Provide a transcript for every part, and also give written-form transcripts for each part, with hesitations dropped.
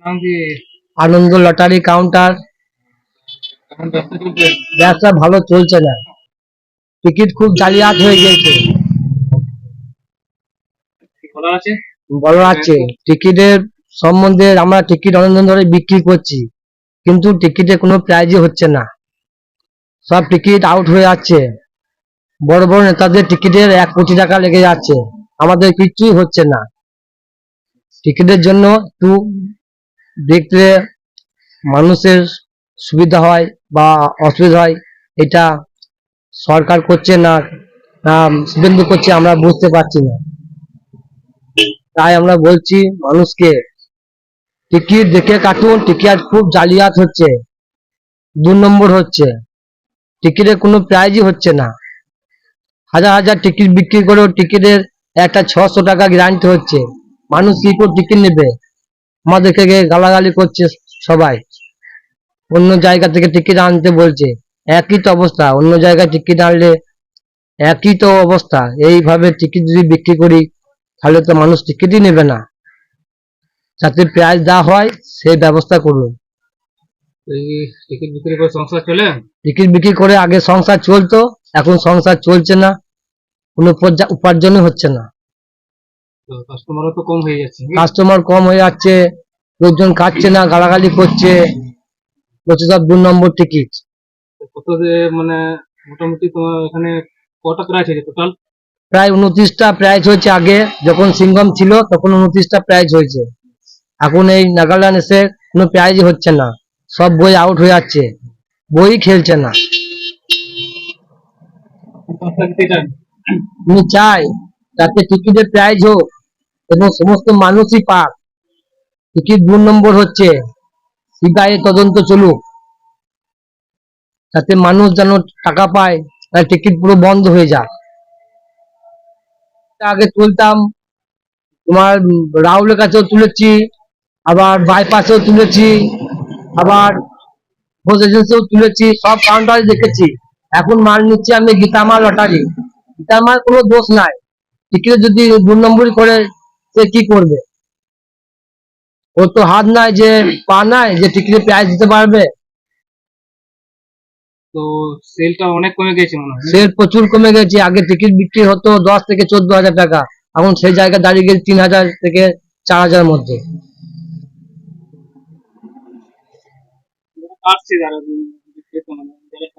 আনন্দ lottery counter. ব্যবসা ভালো চলছে না, টিকিট খুব জালিয়াত হয়ে গেছে। বলা আছে টিকিটের সম্বন্ধে, আমরা টিকিট অনেকদিন ধরে বিক্রি করছি, কিন্তু টিকিটে কোনো প্রাইজই হচ্ছে না, সব টিকিট আউট হয়ে যাচ্ছে। বড় বড় নেতাদের টিকিটের 1 কোটি টাকা লেগে যাচ্ছে, আমাদের কিচ্ছুই হচ্ছে না। টিকিটের জন্য একটু দেখলে মানুষের সুবিধা হয় বা অসুবিধা হয়, এটা সরকার করছে না না শুভেন্দু করছে আমরা বুঝতে পারছি না। তাই আমরা বলছি মানুষকে টিকিট দেখে কাটুন, টিকিট খুব জালিয়াত হচ্ছে, 2 নম্বর হচ্ছে, টিকিটের কোনো প্রাইজই হচ্ছে না। হাজার হাজার টিকিট বিক্রি করেও টিকিটের একটা 600 টাকা গ্যারান্টি হচ্ছে, মানুষ কি করে টিকিট নেবে? আমাদেরকে গালাগালি করছে সবাই, অন্য জায়গা থেকে টিকিট আনতে বলছে। একই তো অবস্থা, অন্য জায়গায় টিকিট আনলে একই তো অবস্থা। এইভাবে টিকিট যদি বিক্রি করি তাহলে তো মানুষ টিকিটই নেবে না। যাতে প্রাইজ দেওয়া হয় সেই ব্যবস্থা করুন। টিকিট বিক্রি করে সংসার চলে? টিকিট বিক্রি করে আগে সংসার চলতো, এখন সংসার চলছে না, কোনো উপার্জনই হচ্ছে না। কাস্টমারও তো কম হয়ে যাচ্ছে। কাস্টমার কম হয়ে যাচ্ছে, লোকজন কাটছে না, গালাগালি করছে, বলছে সব 2 নম্বর টিকিট। কত মানে মোটামুটি তোমার এখানে কটা প্রাইস আছে টোটাল? প্রায় 29টা প্রাইজ হয়েছে। আগে যখন সিঙ্গম ছিল তখন 29টা প্রাইজ হয়েছে, এখন এই নাগাল্যান্ড এসে কোনো প্রাইজই হচ্ছে না, সব বই আউট হয়ে যাচ্ছে, বই খেলছে না। আমি চাই যাতে টিকিটের প্রাইজ হোক এবং সমস্ত মানুষই পাক। টিকিট 2 নম্বর হচ্ছে, সিবিআই তদন্ত চলুক, যাতে মানুষ যেন টাকা পায়, তার টিকিট পুরো বন্ধ হয়ে যায়। আগে তুলতাম, তোমার রাহুলের কাছেও তুলেছি, আবার বাইপাসেও তুলেছি, আবার ঘোষ এজেন্সিও তুলেছি, সব কাউন্টারে দেখেছি। এখন মাল নিচ্ছি আমি গীতামাল লটারি, গীতামাল কোনো দোষ নাই, টিকিটে যদি 2 নম্বরই করে সে কি করবে? ওর তো হাত নাই, যে পা নাই যে টিকিটে প্রাইজ দিতে পারবে। তো সেলটা অনেক কমে গেছে মনে হয়। সেল প্রচুর কমে গেছে, আগে টিকিট বিক্রি হতো 10 থেকে 14 হাজার টাকা, এখন সেই জায়গায় দাঁড়িয়ে গেছে 3,000 থেকে 4,000 মধ্যে।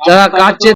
যারা কাটছে